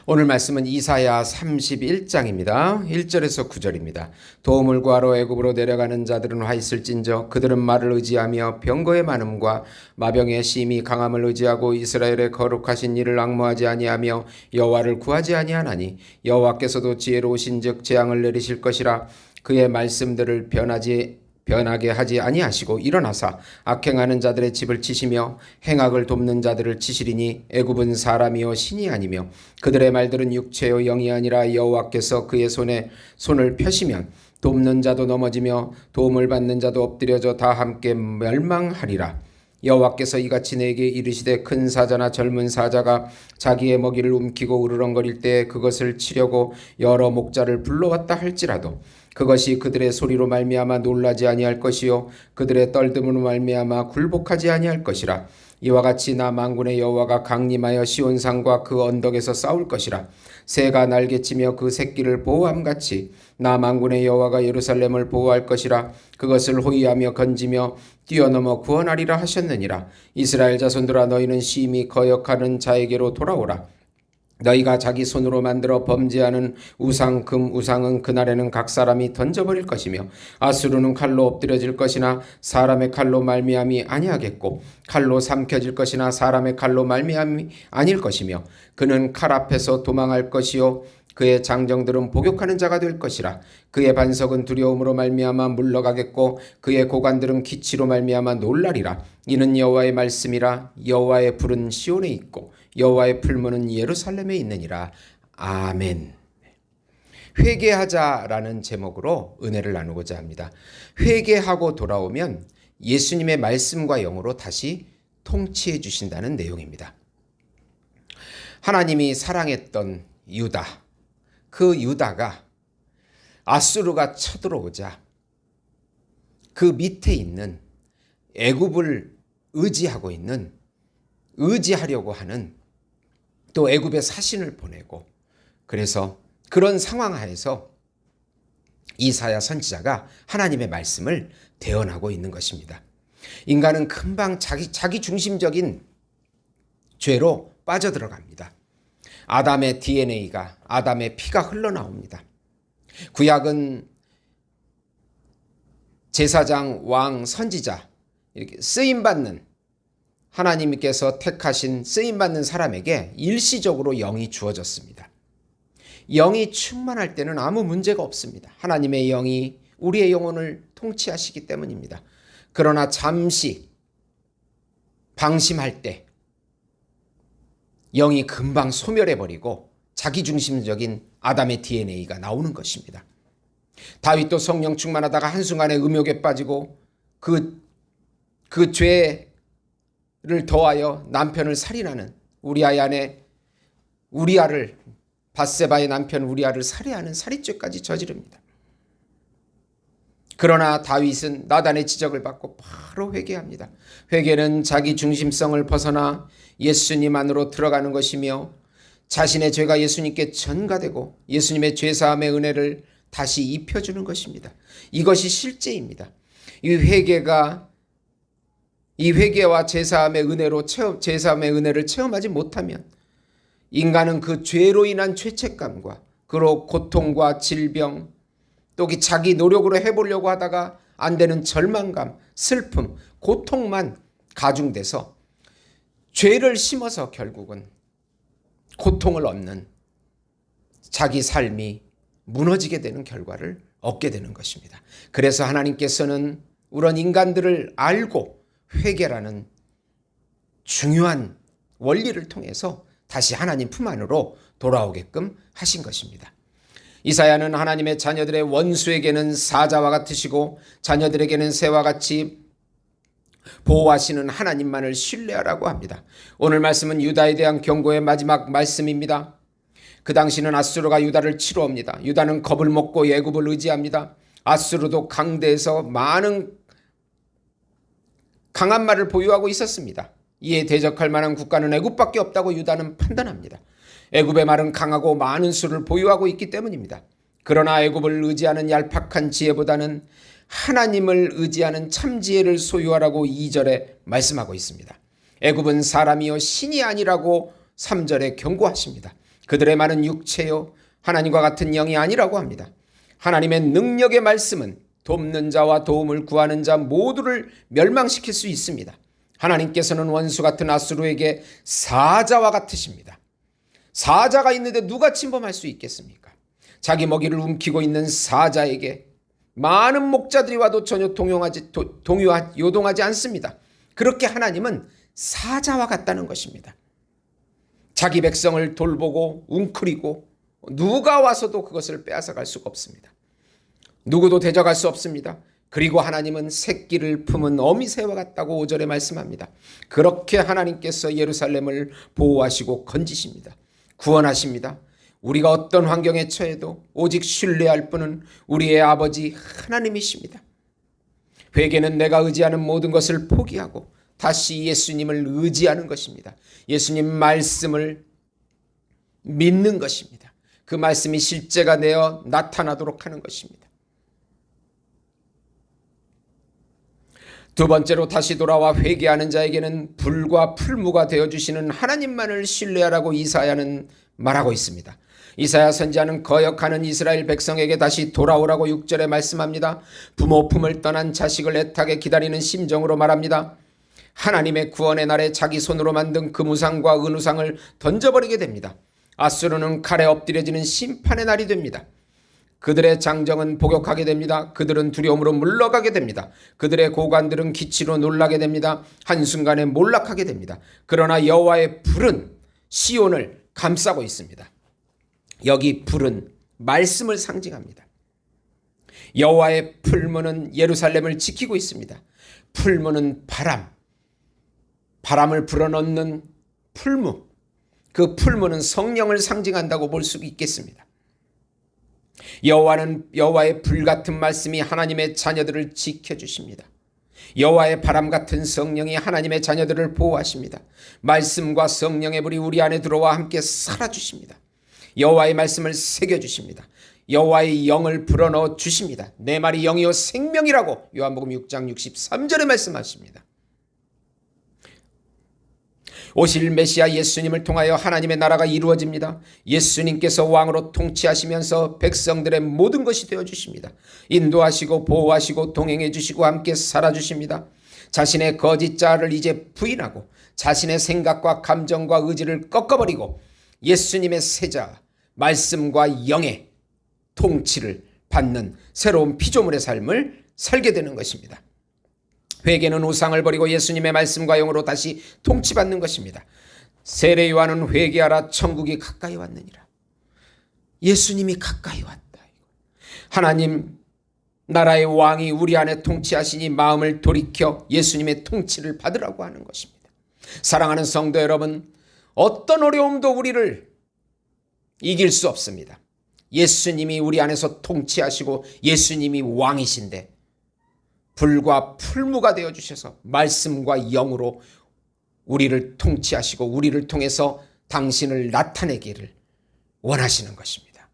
오늘 말씀은 이사야 31장입니다. 1절에서 9절입니다. 도움을 구하러 애굽으로 내려가는 자들은 화 있을진저 그들은 말을 의지하며 병거의 많음과 마병의 심히 강함을 의지하고 이스라엘의 거룩하신 이를 앙모하지 아니하며 여호와를 구하지 아니하나니 여호와께서도 지혜로우신즉 재앙을 내리실 것이라. 그의 말씀들을 변하게 하지 아니하시고 일어나사 악행하는 자들의 집을 치시며 행악을 돕는 자들을 치시리니 애굽은 사람이요 신이 아니며 그들의 말들은 육체요 영이 아니라 여호와께서 그의 손을 펴시면 돕는 자도 넘어지며 도움을 받는 자도 엎드려져 다 함께 멸망하리라. 여호와께서 이같이 내게 이르시되 큰 사자나 젊은 사자가 자기의 먹이를 움키고 으르렁거릴 때 그것을 치려고 여러 목자를 불러왔다 할지라도 그것이 그들의 소리로 말미암아 놀라지 아니할 것이요 그들의 떨듬으로 말미암아 굴복하지 아니할 것이라. 이와 같이 나 만군의 여호와가 강림하여 시온산과 그 언덕에서 싸울 것이라. 새가 날개치며 그 새끼를 보호함같이 나 만군의 여호와가 예루살렘을 보호할 것이라. 그것을 호위하며 건지며 뛰어넘어 구원하리라 하셨느니라. 이스라엘 자손들아 너희는 심히 거역하는 자에게로 돌아오라. 너희가 자기 손으로 만들어 범죄하는 우상은 그날에는 각 사람이 던져버릴 것이며 아수르는 칼로 엎드려질 것이나 사람의 칼로 말미암이 아니하겠고 칼로 삼켜질 것이나 사람의 칼로 말미암이 아닐 것이며 그는 칼 앞에서 도망할 것이요 그의 장정들은 복역하는 자가 될 것이라. 그의 반석은 두려움으로 말미암아 물러가겠고 그의 고관들은 기치로 말미암아 놀라리라. 이는 여호와의 말씀이라. 여호와의 불은 시온에 있고 여호와의 풀무는 예루살렘에 있느니라. 아멘. 회개하자라는 제목으로 은혜를 나누고자 합니다. 회개하고 돌아오면 예수님의 말씀과 영으로 다시 통치해 주신다는 내용입니다. 하나님이 사랑했던 유다, 그 유다가 아수르가 쳐들어오자 그 밑에 있는 애굽을 의지하려고 하는 또 애굽의 사신을 보내고 그래서 그런 상황 하에서 이사야 선지자가 하나님의 말씀을 대언하고 있는 것입니다. 인간은 금방 자기 중심적인 죄로 빠져들어갑니다. 아담의 DNA가 아담의 피가 흘러나옵니다. 구약은 제사장, 왕, 선지자 이렇게 쓰임받는 하나님께서 택하신 쓰임받는 사람에게 일시적으로 영이 주어졌습니다. 영이 충만할 때는 아무 문제가 없습니다. 하나님의 영이 우리의 영혼을 통치하시기 때문입니다. 그러나 잠시 방심할 때 영이 금방 소멸해버리고 자기중심적인 아담의 DNA가 나오는 것입니다. 다윗도 성령 충만하다가 한순간에 음욕에 빠지고 그 죄를 더하여 남편을 살인하는 우리아의 아내 우리아를 밧세바의 남편 우리아를 살해하는 살인죄까지 저지릅니다. 그러나 다윗은 나단의 지적을 받고 바로 회개합니다. 회개는 자기 중심성을 벗어나 예수님 안으로 들어가는 것이며 자신의 죄가 예수님께 전가되고 예수님의 죄사함의 은혜를 다시 입혀주는 것입니다. 이것이 실제입니다. 이 회개와 제사함의 은혜를 체험하지 못하면 인간은 그 죄로 인한 죄책감과 그로 고통과 질병 또 자기 노력으로 해보려고 하다가 안 되는 절망감, 슬픔, 고통만 가중돼서 죄를 심어서 결국은 고통을 얻는 자기 삶이 무너지게 되는 결과를 얻게 되는 것입니다. 그래서 하나님께서는 우리 인간들을 알고 회개라는 중요한 원리를 통해서 다시 하나님 품 안으로 돌아오게끔 하신 것입니다. 이사야는 하나님의 자녀들의 원수에게는 사자와 같으시고 자녀들에게는 새와 같이 보호하시는 하나님만을 신뢰하라고 합니다. 오늘 말씀은 유다에 대한 경고의 마지막 말씀입니다. 그 당시는 아수르가 유다를 치러 옵니다. 유다는 겁을 먹고 애굽을 의지합니다. 아수르도 강대해서 많은 강한 말을 보유하고 있었습니다. 이에 대적할 만한 국가는 애굽밖에 없다고 유다는 판단합니다. 애굽의 말은 강하고 많은 수를 보유하고 있기 때문입니다. 그러나 애굽을 의지하는 얄팍한 지혜보다는 하나님을 의지하는 참지혜를 소유하라고 2절에 말씀하고 있습니다. 애굽은 사람이요 신이 아니라고 3절에 경고하십니다. 그들의 말은 육체요 하나님과 같은 영이 아니라고 합니다. 하나님의 능력의 말씀은 돕는 자와 도움을 구하는 자 모두를 멸망시킬 수 있습니다. 하나님께서는 원수 같은 아수르에게 사자와 같으십니다. 사자가 있는데 누가 침범할 수 있겠습니까? 자기 먹이를 움키고 있는 사자에게 많은 목자들이 와도 전혀 요동하지 않습니다. 그렇게 하나님은 사자와 같다는 것입니다. 자기 백성을 돌보고 웅크리고 누가 와서도 그것을 빼앗아갈 수가 없습니다. 누구도 대적할 수 없습니다. 그리고 하나님은 새끼를 품은 어미새와 같다고 5절에 말씀합니다. 그렇게 하나님께서 예루살렘을 보호하시고 건지십니다. 구원하십니다. 우리가 어떤 환경에 처해도 오직 신뢰할 분은 우리의 아버지 하나님이십니다. 회개는 내가 의지하는 모든 것을 포기하고 다시 예수님을 의지하는 것입니다. 예수님 말씀을 믿는 것입니다. 그 말씀이 실제가 되어 나타나도록 하는 것입니다. 두 번째로 다시 돌아와 회개하는 자에게는 불과 풀무가 되어주시는 하나님만을 신뢰하라고 이사야는 말하고 있습니다. 이사야 선지자는 거역하는 이스라엘 백성에게 다시 돌아오라고 6절에 말씀합니다. 부모 품을 떠난 자식을 애타게 기다리는 심정으로 말합니다. 하나님의 구원의 날에 자기 손으로 만든 금우상과 은우상을 던져버리게 됩니다. 아수르는 칼에 엎드려지는 심판의 날이 됩니다. 그들의 장정은 복역하게 됩니다. 그들은 두려움으로 물러가게 됩니다. 그들의 고관들은 기치로 놀라게 됩니다. 한순간에 몰락하게 됩니다. 그러나 여호와의 불은 시온을 감싸고 있습니다. 여기 불은 말씀을 상징합니다. 여호와의 풀무는 예루살렘을 지키고 있습니다. 풀무는 바람을 불어넣는 풀무, 그 풀무는 성령을 상징한다고 볼 수 있겠습니다. 여호와의 불같은 말씀이 하나님의 자녀들을 지켜주십니다. 여호와의 바람 같은 성령이 하나님의 자녀들을 보호하십니다. 말씀과 성령의 불이 우리 안에 들어와 함께 살아주십니다. 여호와의 말씀을 새겨주십니다. 여호와의 영을 불어넣어 주십니다. 내 말이 영이요 생명이라고 요한복음 6장 63절에 말씀하십니다. 오실 메시아 예수님을 통하여 하나님의 나라가 이루어집니다. 예수님께서 왕으로 통치하시면서 백성들의 모든 것이 되어주십니다. 인도하시고 보호하시고 동행해 주시고 함께 살아주십니다. 자신의 거짓 자아를 이제 부인하고 자신의 생각과 감정과 의지를 꺾어버리고 예수님의 세자 말씀과 영의 통치를 받는 새로운 피조물의 삶을 살게 되는 것입니다. 회개는 우상을 버리고 예수님의 말씀과 영으로 다시 통치받는 것입니다. 세례 요한은 회개하라 천국이 가까이 왔느니라. 예수님이 가까이 왔다. 하나님 나라의 왕이 우리 안에 통치하시니 마음을 돌이켜 예수님의 통치를 받으라고 하는 것입니다. 사랑하는 성도 여러분, 어떤 어려움도 우리를 이길 수 없습니다. 예수님이 우리 안에서 통치하시고 예수님이 왕이신데 불과 풀무가 되어주셔서 말씀과 영으로 우리를 통치하시고 우리를 통해서 당신을 나타내기를 원하시는 것입니다.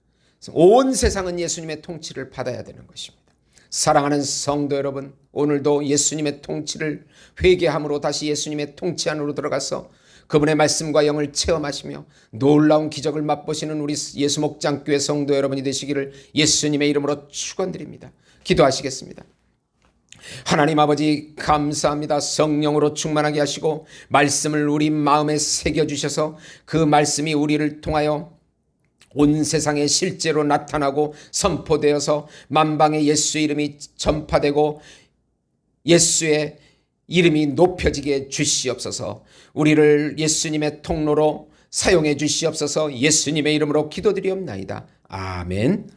온 세상은 예수님의 통치를 받아야 되는 것입니다. 사랑하는 성도 여러분, 오늘도 예수님의 통치를 회개함으로 다시 예수님의 통치 안으로 들어가서 그분의 말씀과 영을 체험하시며 놀라운 기적을 맛보시는 우리 예수목장교회 성도 여러분이 되시기를 예수님의 이름으로 축원드립니다. 기도하시겠습니다. 하나님 아버지 감사합니다. 성령으로 충만하게 하시고 말씀을 우리 마음에 새겨주셔서 그 말씀이 우리를 통하여 온 세상에 실제로 나타나고 선포되어서 만방에 예수의 이름이 전파되고 예수의 이름이 높여지게 주시옵소서. 우리를 예수님의 통로로 사용해 주시옵소서. 예수님의 이름으로 기도드리옵나이다. 아멘.